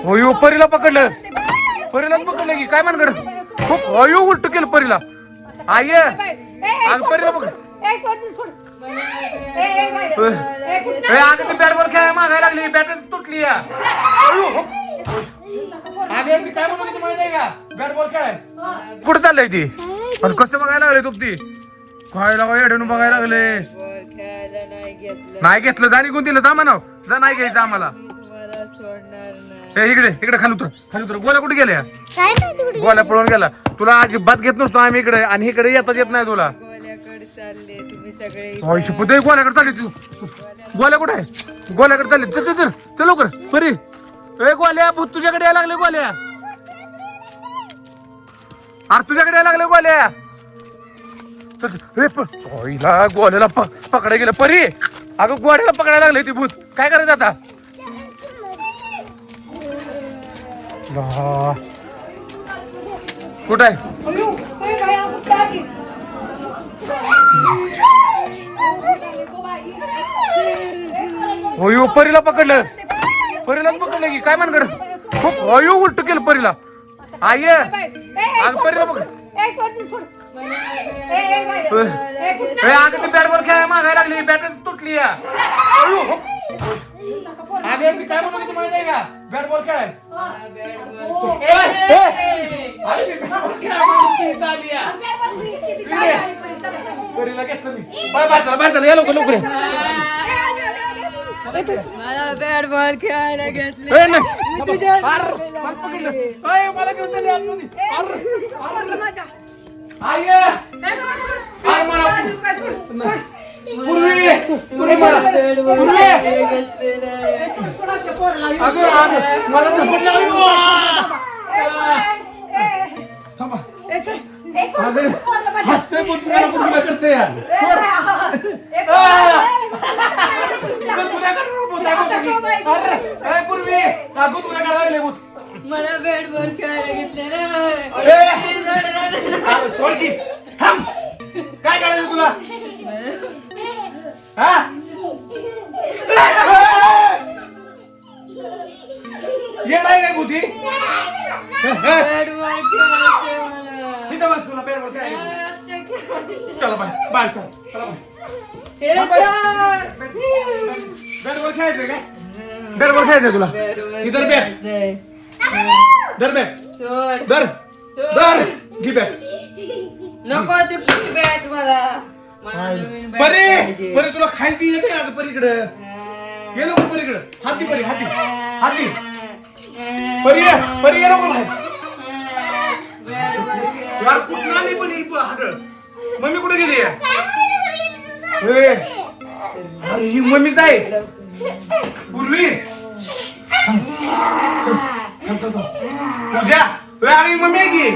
होयो परीला पकडलं. परीलाच पकडलं की काय मानगड. खूप होयो उलट केलं परीला. आई आज परीला पकड. अगं ती बॅट बॉल खेळायला मागायला लागली. बॅटच तुटली. अगं ती काय म्हणत होती माहिती आहे का? बॅट बॉल खेळाय कुठं चाललंय ती आणि कसं बघायला लागले तू ती काय लागा एडून बघायला लागले. नाही घेतलं जा निघून दिलं जा म्हणाव. जा नाही घ्यायचं आम्हाला. इकडे इकडे खाली उतर गोल्या कुठे गेल्या. गोल्या पळून गेला. तुला अजिबात घेत नसतो आम्ही इकडे आणि इकडे येताच येत नाही तुला. गोल्याकडे चालली तू. गोल्या कुठे आहे. गोल्याकडे चालली. चल चल चल लवकर परी. गोल्या भूत तुझ्याकडे यायला लागले. गोल्या अरे तुझ्याकडे यायला लागले गोल्या. गोल्याला पकडायला गेलं परी. अगं गोल्याला पकडायला लागले ती भूत. काय करायचं आता. कुठं आहे. होयो परीला पकडलं. परीलाच पकडलं की काय मानगड. खूप होयो उलट केलं परीला. आई आज परीला पकड. अगं ती बॅट बॉल खेळायला मागायला लागली. बॅटच तुटली. अगं ती काय म्हणत होती माहिती आहे का. बॅट बॉल खेळाय परीला घेतलं मी. बाहेर या लवकर लवकर. मला बॅट बॉल खेळायला घेतले. मला घेऊन चालली आतमध्ये. पूर्वी मला हसते करते पूर्वी मला बॅट बॉल खेळायला घेतले. काय करायचं तुला. ये नाही काय बुद्धी. बॅट बॉल खेळायचे मला. तिथं बस तुला बॅट बॉल खेळायचं. चला बाहेर चल. चला बॅट बॉल खेळायचंय का. बॅट बॉल खेळायचंय तुला. इधर बॅट धर. बॅट धर धर घे बॅट. नको ते बॅट मला. परी परी तुला खायला ये काय. परीकडे ये लवकर. परीकडे हाती परी हाती हाती परी परी ये लवकर बाहेर. यार कुठं आली पण हाडळ. मम्मी कुठे गेली. अरे ही मम्मीच आहे. पूर्वी पूजा आम्ही मम्मी आहे की.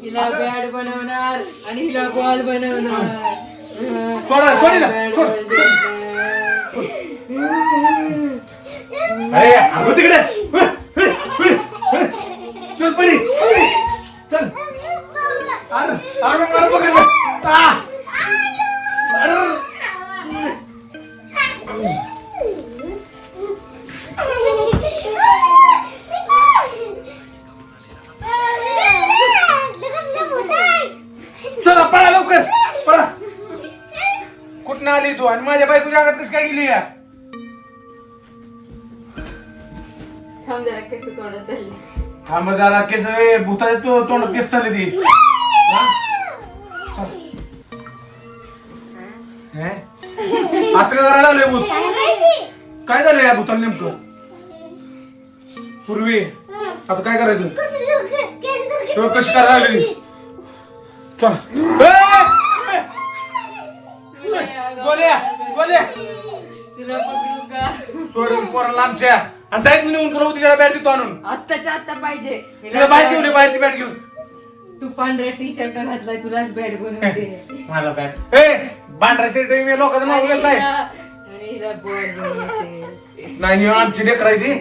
हिला बॅट बनवणार आणि हिला बॉल बनवणार. सोडा सोडीला तिकडे. चल परी चल. अरे मला पकडलं. चला पळा लवकर पळा. कुठं आली तू आणि माझ्या बायकोच्या अंगात कशी काय गेली. थांब जरा केस तोंडात चालले. थांब जरा केस भूताच्या तोंडात केस चालली ती. असं काय करायला लागले भूत. काय झालं या भूताला नेमकं. पूर्वी आता काय करायचं. कशी करायला लागली. चल गोल्या गोल्या तुला पकडू का. सोडून पोराला आमच्या आणि जाईत मी नेऊन तुला उद्या बॅट देतो आणून. आत्ताच्या आत्ता पाहिजे. तुला बाहेर घेऊन बाहेरची बॅट घेऊन. तू पांढरा टी शर्ट घातलाय तुलाच बॅट बनवून दे. मला बॅट पांढरा शर्ट मी लोकांचं नाव घेत नाही. आणि हिला बॉल बनवते. नाही आमची लेकर आहे ती.